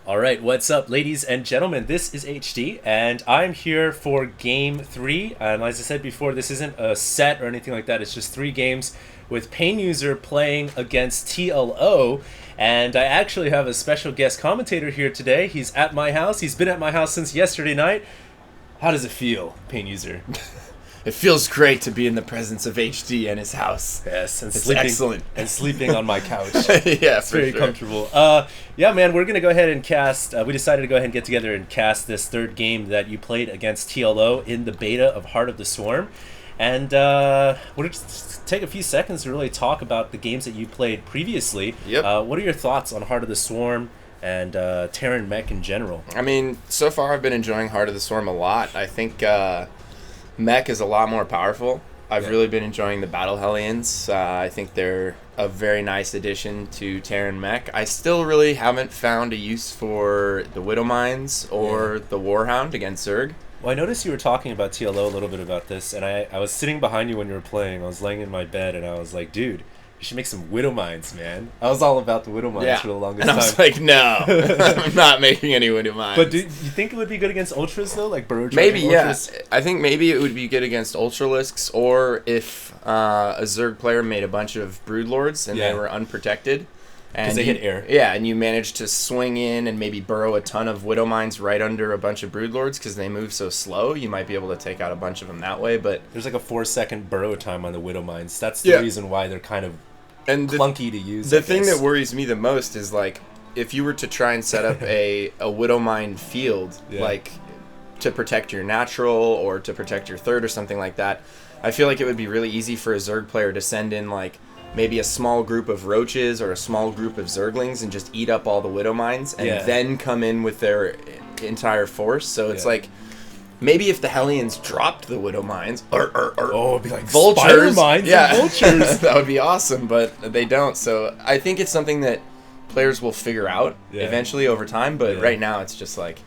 All right, what's up, ladies and gentlemen? This is HD, and I'm here for Game 3. And as I said before, this isn't a set or anything like that. It's just 3 games with PainUser playing against TLO. And I actually have a special guest commentator here today. He's at my house. He's been at my house since yesterday night. How does it feel, PainUser? It feels great to be in the presence of HD and his house. Yes, and it's sleeping, excellent. And sleeping on my couch. Yeah, it's very comfortable. Yeah, man, we're going to go ahead and cast... we decided to go ahead and get together and cast this third game that you played against TLO in the beta of Heart of the Swarm. And we'll just take a few seconds to really talk about the games that you played previously. Yep. What are your thoughts on Heart of the Swarm and Terran Mech in general? I mean, so far I've been enjoying Heart of the Swarm a lot. I think... Mech is a lot more powerful. I've really been enjoying the Battle Hellions. I think they're a very nice addition to Terran Mech. I still really haven't found a use for the Widowmines or the Warhound against Zerg. Well, I noticed you were talking about TLO a little bit about this, and I was sitting behind you when you were playing. I was laying in my bed, and I was like, dude, you should make some Widowmines, man. I was all about the Widowmines for the longest time. And I was like, no, I'm not making any Widowmines. But do you think it would be good against Ultras, though? Like Burrow Maybe, Ultras? yeah. I think maybe it would be good against Ultralisks, or if a Zerg player made a bunch of Broodlords and they were unprotected. Because they hit air. Yeah, and you managed to swing in and maybe burrow a ton of Widowmines right under a bunch of Broodlords because they move so slow. You might be able to take out a bunch of them that way, but... There's like a 4-second burrow time on the Widowmines. That's the reason why they're kind of clunky to use. The thing that worries me the most is, like, if you were to try and set up a Widowmine field, like, to protect your natural or to protect your third or something like that, I feel like it would be really easy for a Zerg player to send in, like, maybe a small group of roaches or a small group of Zerglings and just eat up all the Widowmines and then come in with their entire force. So it's like, maybe if the Hellions dropped the Widowmines, it'd be like vultures, Spider-Mines and vultures. That would be awesome, but they don't. So I think it's something that players will figure out eventually over time, but right now it's just like,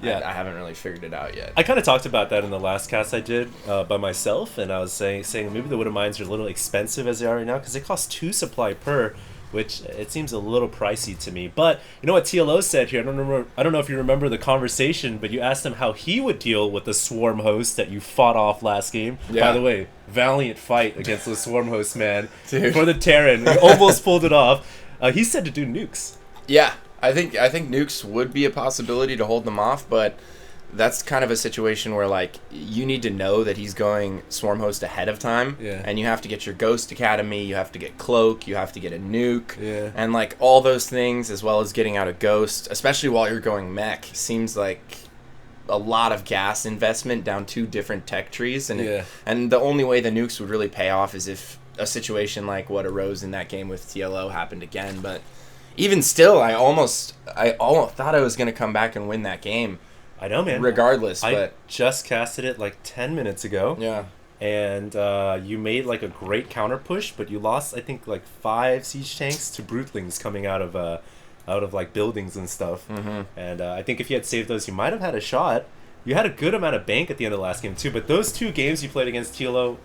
I haven't really figured it out yet. I kind of talked about that in the last cast I did by myself, and I was saying maybe the Widowmines are a little expensive as they are right now because they cost 2 supply per, which it seems a little pricey to me. But you know what TLO said here? I don't know if you remember the conversation, but you asked him how he would deal with the Swarm host that you fought off last game. Yeah. By the way, valiant fight against the Swarm host, man. Dude. For the Terran. We almost pulled it off. He said to do nukes. Yeah. I think nukes would be a possibility to hold them off, but that's kind of a situation where, like, you need to know that he's going Swarm Host ahead of time, and you have to get your Ghost Academy, you have to get Cloak, you have to get a nuke, and, like, all those things, as well as getting out a Ghost, especially while you're going Mech, seems like a lot of gas investment down 2 different tech trees, and and the only way the nukes would really pay off is if a situation like what arose in that game with TLO happened again, but... Even still, I almost thought I was going to come back and win that game. I know, man. Regardless, I just casted it like 10 minutes ago. Yeah. And you made like a great counter push, but you lost, I think, like 5 siege tanks to Brootlings coming out of like buildings and stuff. Mm-hmm. And I think if you had saved those, you might have had a shot. You had a good amount of bank at the end of the last game too. But those 2 games you played against TLO,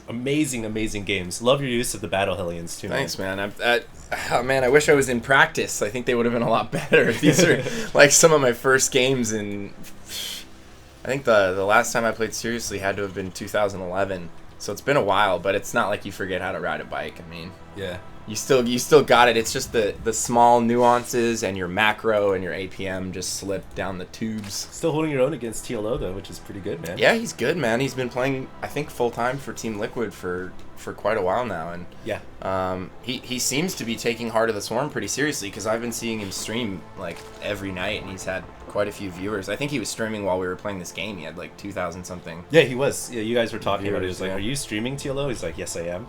amazing games. Love your use of the Battle Hellions too. Thanks, man. I wish I was in practice. I think they would have been a lot better. These are like some of my first games, and I think the last time I played seriously had to have been 2011. So it's been a while, but it's not like you forget how to ride a bike. I mean, you still got it. It's just the small nuances and your macro and your APM just slip down the tubes. Still holding your own against TLO though, which is pretty good, man. Yeah, he's good, man. He's been playing, I think, full time for Team Liquid for quite a while now, and he seems to be taking Heart of the Swarm pretty seriously because I've been seeing him stream like every night, and he's had quite a few viewers. I think he was streaming while we were playing this game. He had like 2,000 something. Yeah, he was. Yeah, you guys were talking about it. He was like, "Are you streaming TLO?" He's like, "Yes, I am."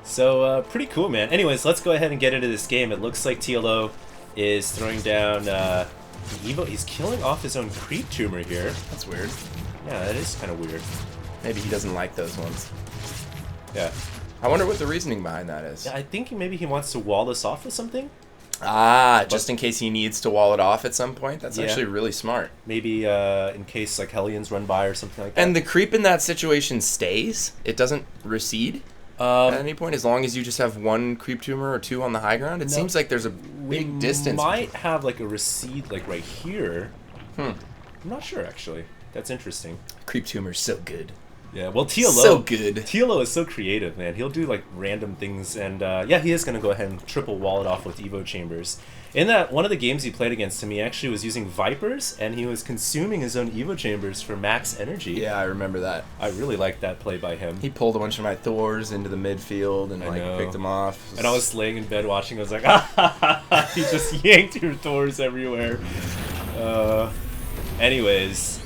So pretty cool, man. Anyways, let's go ahead and get into this game. It looks like TLO is throwing down Evo. He's killing off his own creep tumor here. That's weird. Yeah, that is kind of weird. Maybe he doesn't like those ones. Yeah. I wonder what the reasoning behind that is. Yeah, I think maybe he wants to wall this off with something. Just in case he needs to wall it off at some point. That's actually really smart. Maybe in case like Hellions run by or something like that. And the creep in that situation stays. It doesn't recede at any point, as long as you just have 1 creep tumor or 2 on the high ground. It seems like there's a big distance. Might have like a recede like right here. I'm not sure actually. That's interesting. Creep tumor's so good. Yeah, well, TLO. So good. TLO is so creative, man. He'll do like random things, and yeah, he is gonna go ahead and triple wall it off with Evo chambers. In that one of the games he played against him, he actually was using Vipers, and he was consuming his own Evo chambers for max energy. Yeah, I remember that. I really liked that play by him. He pulled a bunch of my Thors into the midfield and picked them off. And I was laying in bed watching. I was like, ah, he just yanked your Thors everywhere. Anyways.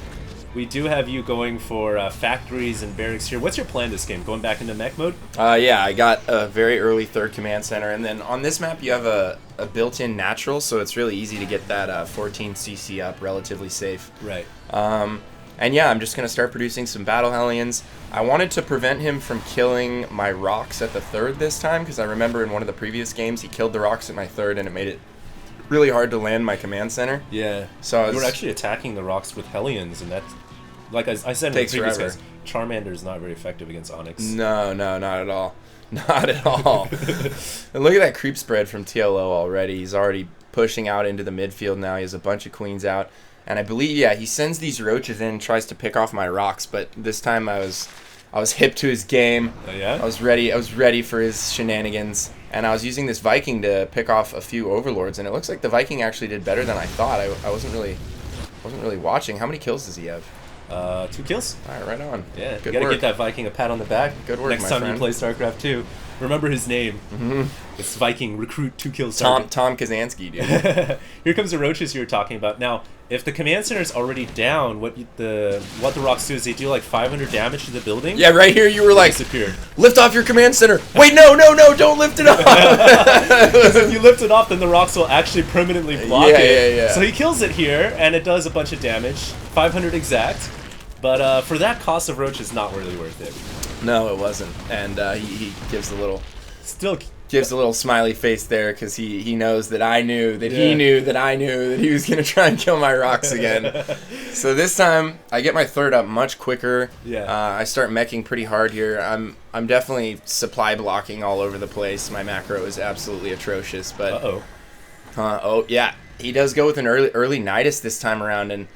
We do have you going for factories and barracks here. What's your plan this game? Going back into mech mode? Yeah, I got a very early third command center, and then on this map you have a built-in natural, so it's really easy to get that 14 CC up relatively safe. Right. And yeah, I'm just going to start producing some Battle Hellions. I wanted to prevent him from killing my rocks at the third this time, because I remember in one of the previous games he killed the rocks at my third, and it made it really hard to land my command center. Yeah. So you were actually attacking the rocks with Hellions, and that's, like I said in the previous guys, Charmander is not very effective against Onyx. No, not at all. Not at all. And look at that creep spread from TLO already. He's already pushing out into the midfield now. He has a bunch of queens out. And I believe, yeah, he sends these roaches in and tries to pick off my rocks, but this time I was hip to his game. Oh, yeah? I was ready for his shenanigans. And I was using this Viking to pick off a few overlords, and it looks like the Viking actually did better than I thought. I wasn't really watching. How many kills does he have? 2 kills. All right, right on. Yeah, good you gotta work. get that Viking a pat on the back. Good work, next my time friend. you play StarCraft 2. Remember his name. It's Viking Recruit 2 kills. Tom Kazansky, dude. Here comes the roaches you were talking about. Now, if the command center is already down, what the rocks do is they do like 500 damage to the building. Yeah, right here you were like, disappeared. Lift off your command center. Wait, no, don't lift it off. Because if you lift it off, then the rocks will actually permanently block it. Yeah. So he kills it here, and it does a bunch of damage, 500 exact. But for that cost of roach, it's not really worth it. No, it wasn't. And he gives a little smiley face there because he knows that I knew that he knew that I knew that he was gonna try and kill my rocks again. So this time I get my third up much quicker. Yeah. I start meching pretty hard here. I'm definitely supply blocking all over the place. My macro is absolutely atrocious. But oh yeah, he does go with an early Nidus this time around, and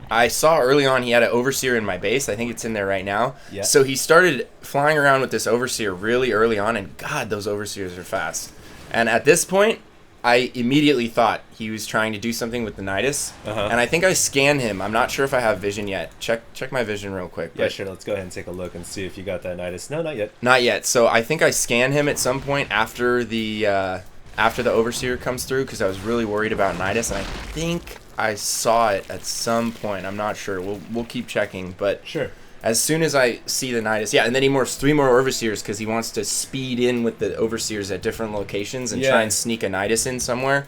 I saw early on he had an Overseer in my base. I think it's in there right now. Yeah. So he started flying around with this Overseer really early on, and God, those Overseers are fast. And at this point, I immediately thought he was trying to do something with the Nidus, and I think I scanned him. I'm not sure if I have vision yet. Check my vision real quick. Yeah, sure. Let's go ahead and take a look and see if you got that Nidus. No, not yet. Not yet. So I think I scanned him at some point after the Overseer comes through, because I was really worried about Nidus, and I think I saw it at some point. I'm not sure. We'll keep checking, but sure. As soon as I see the Nidus, and then he morphs 3 more Overseers because he wants to speed in with the Overseers at different locations and try and sneak a Nidus in somewhere.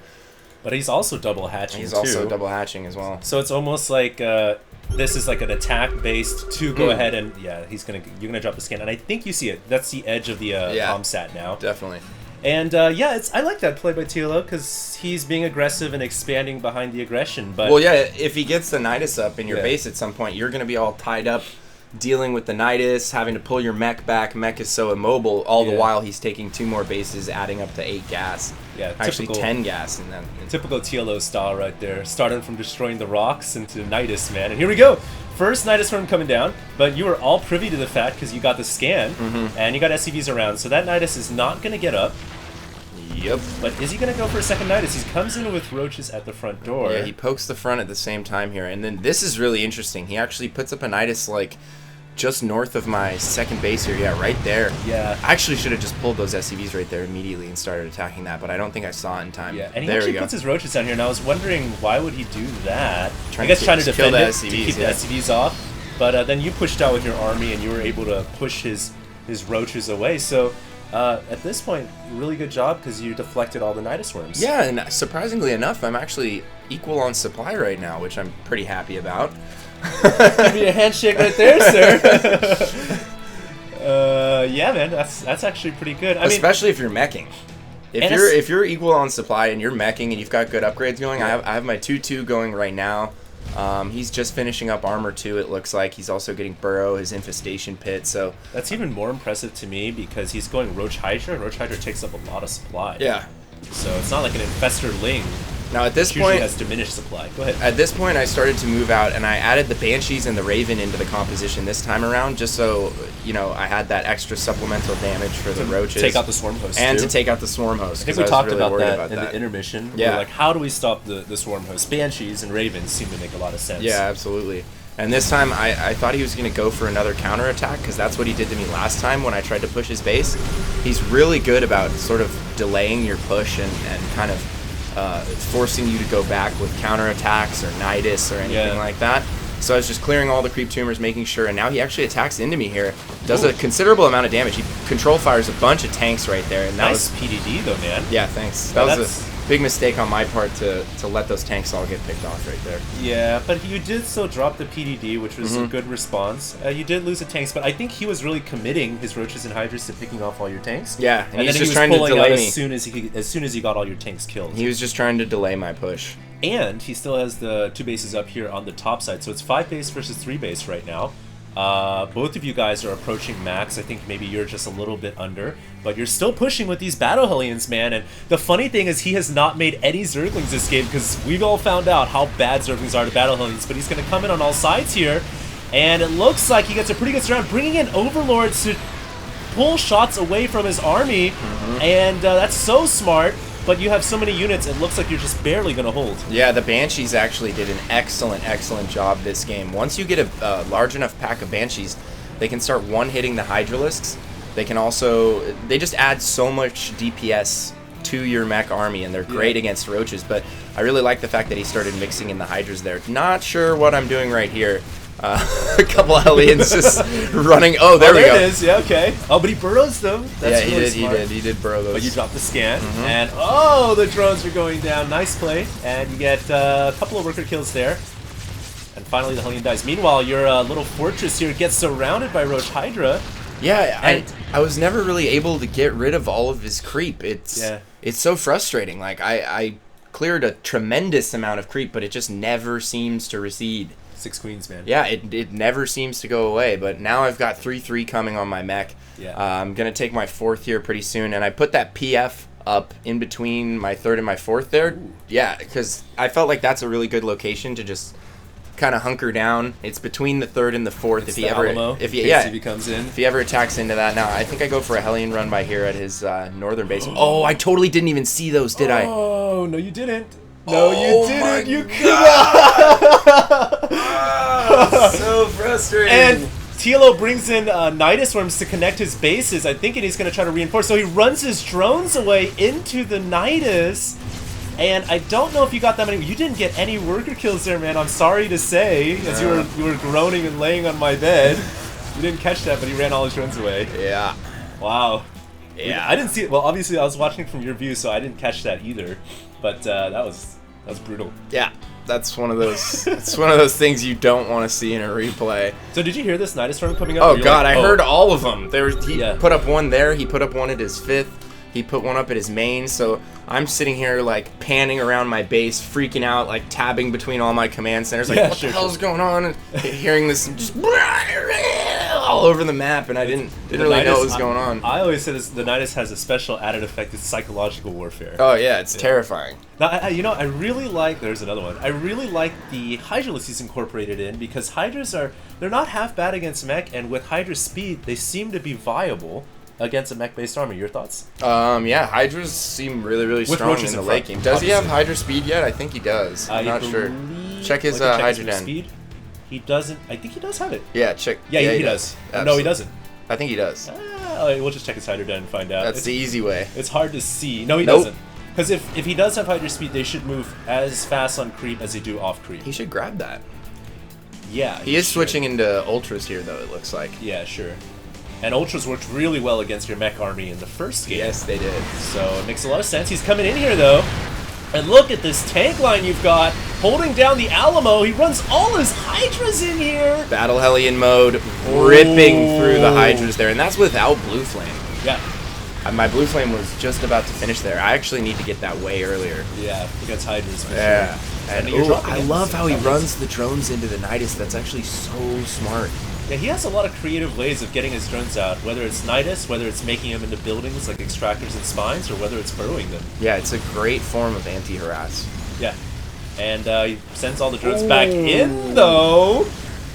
But he's also double hatching. He's also double hatching as well. So it's almost like this is like an attack based to go ahead and you're gonna drop the scan, and I think you see it. That's the edge of the comsat now. Definitely. And I like that play by TLO because he's being aggressive and expanding behind the aggression. But well, yeah, if he gets the Nidus up in your base at some point, you're going to be all tied up dealing with the Nidus, having to pull your mech back. Mech is so immobile, all the while he's taking 2 more bases, adding up to 8 gas. Yeah, actually 10 gas in that. Typical TLO style right there, starting from destroying the rocks into Nidus, man. And here we go. First Nidus Worm coming down, but you were all privy to the fact because you got the scan and you got SCVs around, so that Nidus is not going to get up. Yep. But is he going to go for a second Nidus? He comes in with roaches at the front door. Yeah, he pokes the front at the same time here, and then this is really interesting. He actually puts up a Nidus like just north of my second base here. Yeah, right there. Yeah. I actually should have just pulled those SCVs right there immediately and started attacking that, but I don't think I saw it in time. Yeah, and he actually puts his roaches down here, and I was wondering why would he do that? Trying to defend the it, SCVs, to keep the SCVs off. But then you pushed out with your army, and you were able to push his roaches away. So at this point, really good job because you deflected all the Nidus worms. Yeah, and surprisingly enough, I'm actually equal on supply right now, which I'm pretty happy about. Give me a handshake right there, sir. Yeah, man, that's actually pretty good. Especially if you're meching. If you're equal on supply and you're meching and you've got good upgrades going, I have my 2-2 going right now. He's just finishing up armor 2, it looks like. He's also getting Burrow, his infestation pit, so that's even more impressive to me because he's going Roach Hydra. Roach Hydra takes up a lot of supply. Yeah. So it's not like an infestor Ling. Now at this Usually point, has diminished supply. Go ahead. At this point, I started to move out, and I added the Banshees and the Raven into the composition this time around, just so I had that extra supplemental damage for the roaches. Take out the swarm host. And too. to take out the swarm host. I think we talked really about that about in the intermission. Yeah. We're like, how do we stop the swarm host? Banshees and Ravens seem to make a lot of sense. Yeah, absolutely. And this time, I thought he was going to go for another counterattack, because that's what he did to me last time when I tried to push his base. He's really good about sort of delaying your push and kind of forcing you to go back with counterattacks or Nidus or anything like that. So I was just clearing all the creep tumors, making sure, and now he actually attacks into me here. Does a considerable amount of damage. He control fires a bunch of tanks right there. And that nice was PDD though, man. Yeah, thanks. That was a big mistake on my part to let those tanks all get picked off right there. Yeah, but you did still drop the PDD, which was a good response. You did lose the tanks, but I think he was really committing his roaches and hydras to picking off all your tanks. Yeah, and he's then just he trying was to pulling delay out me. as soon as he got all your tanks killed. He was just trying to delay my push. And he still has the 2 bases up here on the top side, so it's 5 base versus 3 base right now. Both of you guys are approaching max. I think maybe you're just a little bit under, but you're still pushing with these Battle Hellions, man. And the funny thing is he has not made any Zerglings this game, because we've all found out how bad Zerglings are to Battle Hellions, but he's going to come in on all sides here, and it looks like he gets a pretty good surround, bringing in Overlords to pull shots away from his army, and that's so smart. But you have so many units, it looks like you're just barely going to hold. Yeah, the Banshees actually did an excellent job this game. Once you get a large enough pack of Banshees, they can start one-hitting the Hydralisks. They can also... They just add so much DPS to your mech army, and they're great against roaches. But I really like the fact that he started mixing in the Hydras there. Not sure what I'm doing right here. A couple of Hellions just running. Oh, there we go. There it is. Yeah, okay. Oh, but he burrows them. That's yeah, really smart. He did burrow those. But you dropped the scan, and oh, the drones are going down. Nice play, and you get a couple of worker kills there. And finally, the Hellion dies. Meanwhile, your little fortress here gets surrounded by Roach Hydra. Yeah, I was never really able to get rid of all of his creep. It's so frustrating. Like I cleared a tremendous amount of creep, but it just never seems to recede. 6 queens, man. Yeah, it never seems to go away, but now I've got 3/3 coming on my mech. Yeah. I'm going to take my 4th here pretty soon, and I put that PF up in between my 3rd and my 4th there. Ooh. Yeah, because I felt like that's a really good location to just kind of hunker down. It's between the 3rd and the 4th. It's if he comes in. If he ever attacks into that. Now, I think I go for a Hellion run by here at his northern base. Oh, I totally didn't even see those, did I? Oh, no, you didn't. No, you didn't. You so frustrating. And Tilo brings in Nidus Worms to connect his bases. I think he's going to try to reinforce. So he runs his drones away into the Nidus. And I don't know if you got that many. You didn't get any worker kills there, man. I'm sorry to say, as you were groaning and laying on my bed. You didn't catch that, but he ran all his drones away. Yeah. Wow. Yeah. I didn't see it. Well, obviously I was watching from your view, so I didn't catch that either. But that was brutal. Yeah. That's one of those. It's one of those things you don't want to see in a replay. So did you hear this Nidus Storm coming up? Oh God, I heard all of them. He Yeah. put up one there. He put up one at his 5th. He put one up at his main. So I'm sitting here like panning around my base, freaking out, like tabbing between all my command centers, like what the hell's going on? And hearing this just all over the map, and I didn't really know what was going on. I always say this: the Nidus has a special added effect. It's psychological warfare. Oh yeah, it's terrifying. Now, I really like. There's another one. I really like the Hydralisk he's incorporated in, because Hydras they're not half bad against mech, and with Hydra speed, they seem to be viable against a mech-based army. Your thoughts? Yeah, Hydras seem really strong in the late game. Does he have Hydra speed yet? I think he does. I'm not sure. Check his Hydra den. Speed. He doesn't. I think he does have it. Yeah, check. Yeah, he does. No, he doesn't. I think he does. We'll just check his Hydra den and find out. That's the easy way. It's hard to see. No, he doesn't. Because if he does have Hydra speed, they should move as fast on creep as they do off creep. He should grab that. Yeah. He is switching into Ultras here, though, it looks like. Yeah, sure. And Ultras worked really well against your mech army in the first game. Yes, they did. So it makes a lot of sense. He's coming in here, though. And look at this tank line you've got. Holding down the Alamo. He runs all his Hydras in here. Battle Hellion mode, ripping through the Hydras there. And that's without Blue Flame. Yeah. My Blue Flame was just about to finish there. I actually need to get that way earlier. Yeah, against Hydras for sure. And I love how he runs the drones into the Nidus. That's actually so smart. Yeah, he has a lot of creative ways of getting his drones out, whether it's Nidus, whether it's making them into buildings like extractors and spines, or whether it's burrowing them. Yeah, it's a great form of anti-harass. Yeah. And he sends all the drones back in, though.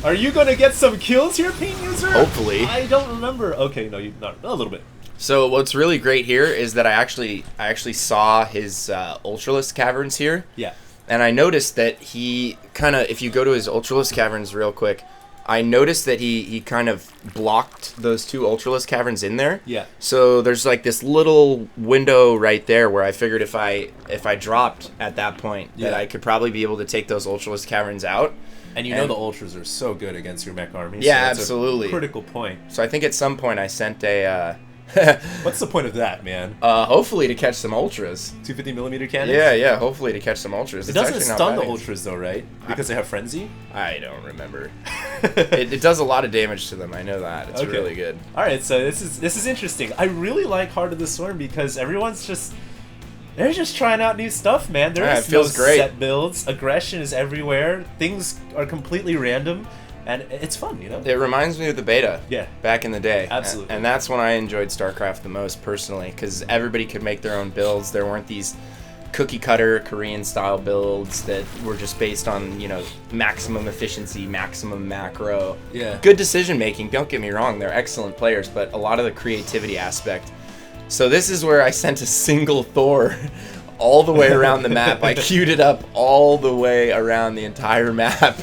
Are you going to get some kills here, PainUser? Hopefully. I don't remember. Okay, no, you not a little bit. So what's really great here is that I actually saw his Ultralisk Caverns here. Yeah. And I noticed that he kind of, if you go to his Ultralisk Caverns real quick, I noticed that he kind of blocked those 2 Ultralisk Caverns in there. Yeah. So there's like this little window right there where I figured if I dropped at that point, that I could probably be able to take those Ultralisk Caverns out. And you know the Ultras are so good against your mech army. Yeah, so that's absolutely. A critical point. So I think at some point I sent a... What's the point of that, man? Hopefully to catch some Ultras. 250mm cannons? Yeah, hopefully to catch some Ultras. It doesn't stun the Ultras though, right? Because they have Frenzy? I don't remember. it does a lot of damage to them, I know that. It's really good. Alright, so this is interesting. I really like Heart of the Swarm because everyone's just... They're just trying out new stuff, man. There is no set builds. Aggression is everywhere. Things are completely random. And it's fun, you know? It reminds me of the beta. Yeah. Back in the day. Absolutely. And that's when I enjoyed StarCraft the most, personally, because everybody could make their own builds. There weren't these cookie-cutter Korean-style builds that were just based on, you know, maximum efficiency, maximum macro. Yeah. Good decision-making, don't get me wrong. They're excellent players, but a lot of the creativity aspect. So this is where I sent a single Thor all the way around the map. I queued it up all the way around the entire map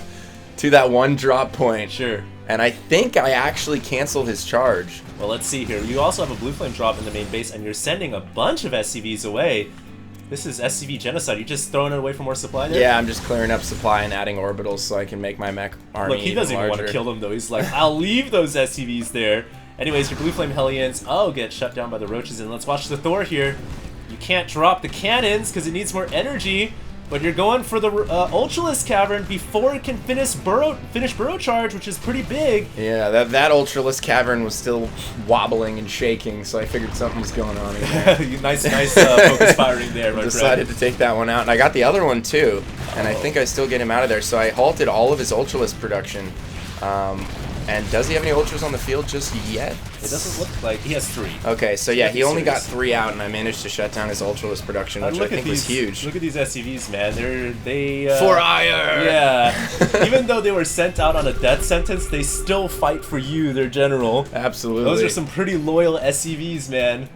to that one drop point. Sure. And I think I actually canceled his charge. Well, let's see here. You also have a blue flame drop in the main base, and you're sending a bunch of SCVs away. This is SCV genocide. You just throwing it away for more supply there? Yeah, I'm just clearing up supply and adding orbitals so I can make my mech army. Look, he doesn't even want to kill them, though. He's like, I'll leave those SCVs there. Anyways, your blue flame Hellions, get shut down by the roaches. And let's watch the Thor here. You can't drop the cannons because it needs more energy. But you're going for the Ultralisk Cavern before it can finish burrow charge, which is pretty big. Yeah, that Ultralisk Cavern was still wobbling and shaking, so I figured something was going on in there. nice focus firing there, my friend. Decided to take that one out, and I got the other one too, and I think I still get him out of there. So I halted all of his Ultralisk production. And does he have any Ultras on the field just yet? It doesn't look like he has 3. Okay, so yeah, he only got 3 out, and I managed to shut down his Ultralist production, which I think was huge. Look at these SCVs, man. They for ire! Yeah. Even though they were sent out on a death sentence, they still fight for you, their general. Absolutely. Those are some pretty loyal SCVs, man.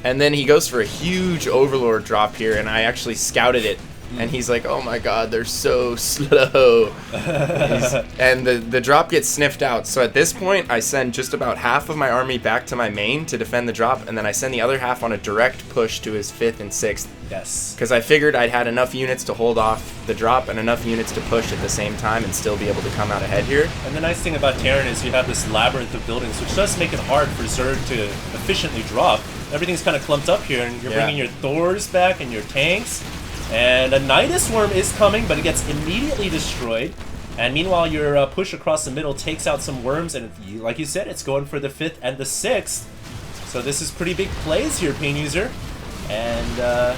And then he goes for a huge Overlord drop here, and I actually scouted it. And he's like, oh my god, they're so slow. And the drop gets sniffed out. So at this point, I send just about half of my army back to my main to defend the drop, and then I send the other half on a direct push to his 5th and 6th. Yes. Because I figured I'd had enough units to hold off the drop and enough units to push at the same time and still be able to come out ahead here. And the nice thing about Terran is you have this labyrinth of buildings, which does make it hard for Zerg to efficiently drop. Everything's kind of clumped up here, and you're bringing your Thors back and your tanks. And a Nidus Worm is coming, but it gets immediately destroyed. And meanwhile, your push across the middle takes out some worms, and like you said, it's going for the 5th and the 6th. So this is pretty big plays here, PainUser. And I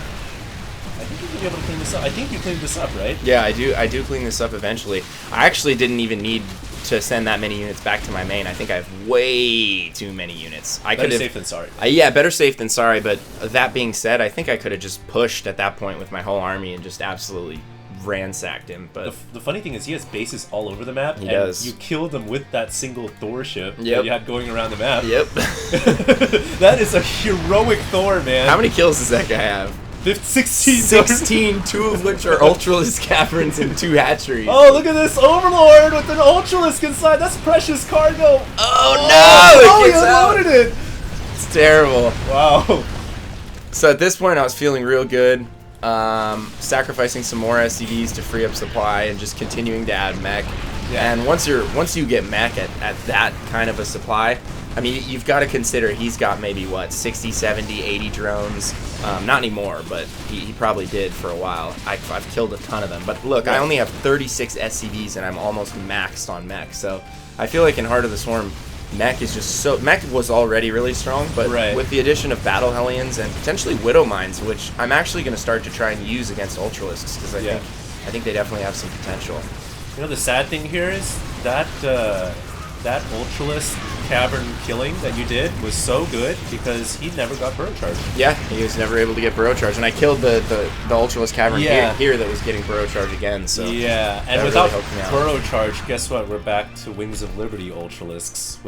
think you'll be able to clean this up. I think you cleaned this up, right? Yeah, I do clean this up eventually. I actually didn't even need to send that many units back to my main. I think I have way too many units. Better safe than sorry. Yeah, better safe than sorry, but that being said, I think I could have just pushed at that point with my whole army and just absolutely ransacked him. But the funny thing is he has bases all over the map. He does. You killed him with that single Thor ship that Yep. you had going around the map. Yep. That is a heroic Thor, man. How many kills does that guy have? 16. 16, 2 of which are Ultralisk Caverns and 2 hatcheries. Oh, look at this Overlord with an Ultralisk inside. That's precious cargo. Oh no! He unloaded it. It's terrible. Wow. So at this point, I was feeling real good. Sacrificing some more SCVs to free up supply and just continuing to add mech. Yeah. And once you get mech at that kind of a supply, I mean, you've got to consider he's got maybe, what, 60, 70, 80 drones. Not anymore, but he probably did for a while. I've killed a ton of them. But look, I only have 36 SCVs, and I'm almost maxed on mech. So I feel like in Heart of the Swarm, mech is just so... Mech was already really strong, but with the addition of Battle Hellions and potentially Widow Mines, which I'm actually going to start to try and use against Ultralisks, because I think they definitely have some potential. You know, the sad thing here is that that Ultralisk Cavern killing that you did was so good because he never got Burrow Charge. Yeah, he was never able to get Burrow Charge, and I killed the Ultralisk Cavern here that was getting Burrow Charge again. So yeah, and without Burrow Charge, guess what? We're back to Wings of Liberty Ultralisks,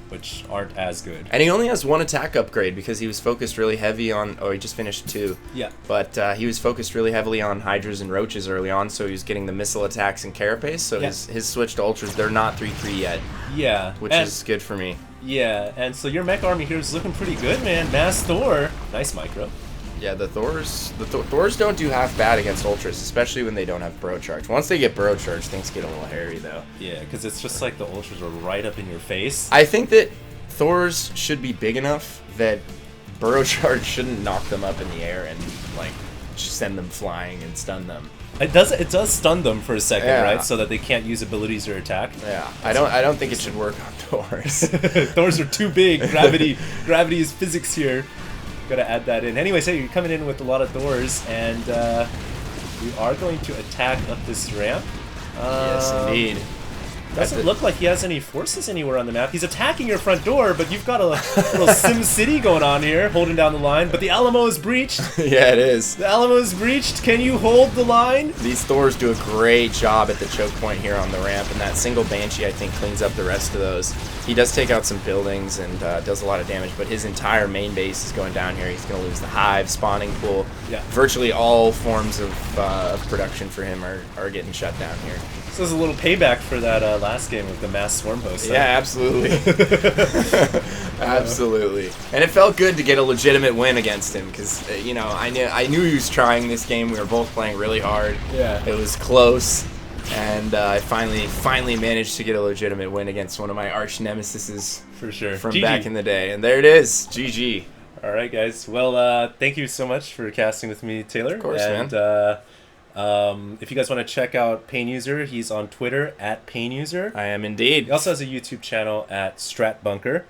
which aren't as good. And he only has one attack upgrade because he was focused really heavy on. Oh, he just finished 2. Yeah. But he was focused really heavily on Hydras and Roaches early on, so he was getting the missile attacks and Carapace. So his switch to Ultras, they're not 3/3 yet. Yeah. Which is good for me. Yeah, and so your mech army here is looking pretty good, man. Mass Thor, nice micro. Yeah, the Thors don't do half bad against Ultras, especially when they don't have Burrow Charge. Once they get Burrow Charge, things get a little hairy, though. Yeah, because it's just like the Ultras are right up in your face. I think that Thors should be big enough that Burrow Charge shouldn't knock them up in the air and like send them flying and stun them. It does stun them for a second, right? So that they can't use abilities or attack. Yeah, I don't think it should work on Thors. Thors are too big. Gravity is physics here. Gotta add that in. Anyway, so you're coming in with a lot of Thors, and we are going to attack up this ramp. Yes, indeed. Doesn't look like he has any forces anywhere on the map. He's attacking your front door, but you've got a little Sim City going on here, holding down the line. But the Alamo is breached. Yeah, it is. The Alamo is breached. Can you hold the line? These Thors do a great job at the choke point here on the ramp, and that single Banshee, I think, cleans up the rest of those. He does take out some buildings and does a lot of damage, but his entire main base is going down here. He's going to lose the hive, spawning pool. Yeah. Virtually all forms of production for him are getting shut down here. So this is a little payback for that last game with the mass swarm host. Yeah, absolutely. Absolutely. And it felt good to get a legitimate win against him because, you know, I knew he was trying this game. We were both playing really hard. Yeah. It was close. And I finally managed to get a legitimate win against one of my arch nemesises. For sure. From back in the day. And there it is. GG. All right, guys. Well, thank you so much for casting with me, Taylor. Of course, man. If you guys want to check out PainUser, he's on Twitter at PainUser. I am indeed. He also has a YouTube channel at StratBunker.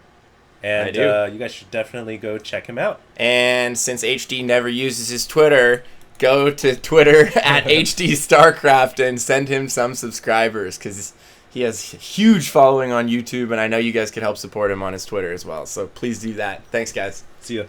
And you guys should definitely go check him out. And since HD never uses his Twitter, go to Twitter at HD Starcraft and send him some subscribers because he has a huge following on YouTube, and I know you guys could help support him on his Twitter as well. So please do that. Thanks, guys. See ya.